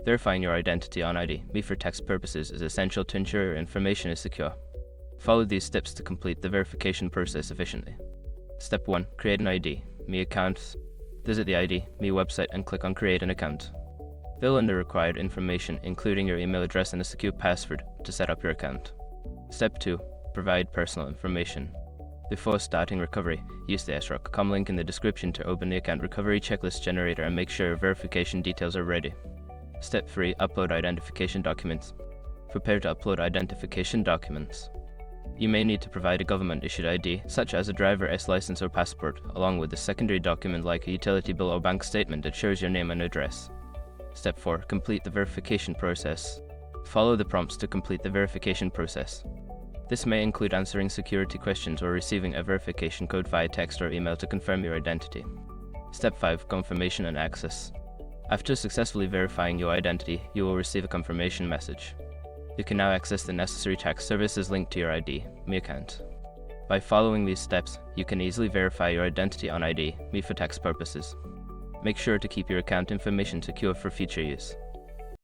Verifying your identity on ID, Me for tax purposes, is essential to ensure your information is secure. Follow these steps to complete the verification process efficiently. Step 1. Create an ID, Me account. Visit the ID, Me website and click on Create an account. Fill in the required information, including your email address and a secure password to set up your account. Step 2. Provide personal information. Before starting recovery, use the sroc.com link in the description to open the account recovery checklist generator and make sure your verification details are ready. Step 3. Upload identification documents. Prepare to upload identification documents. You may need to provide a government-issued ID, such as a driver's license or passport, along with a secondary document like a utility bill or bank statement that shows your name and address. Step 4. Complete the verification process. Follow the prompts to complete the verification process. This may include answering security questions or receiving a verification code via text or email to confirm your identity. Step 5. Confirmation and access. After successfully verifying your identity, you will receive a confirmation message. You can now access the necessary tax services linked to your ID, Me account. By following these steps, you can easily verify your identity on ID, Me for tax purposes. Make sure to keep your account information secure for future use.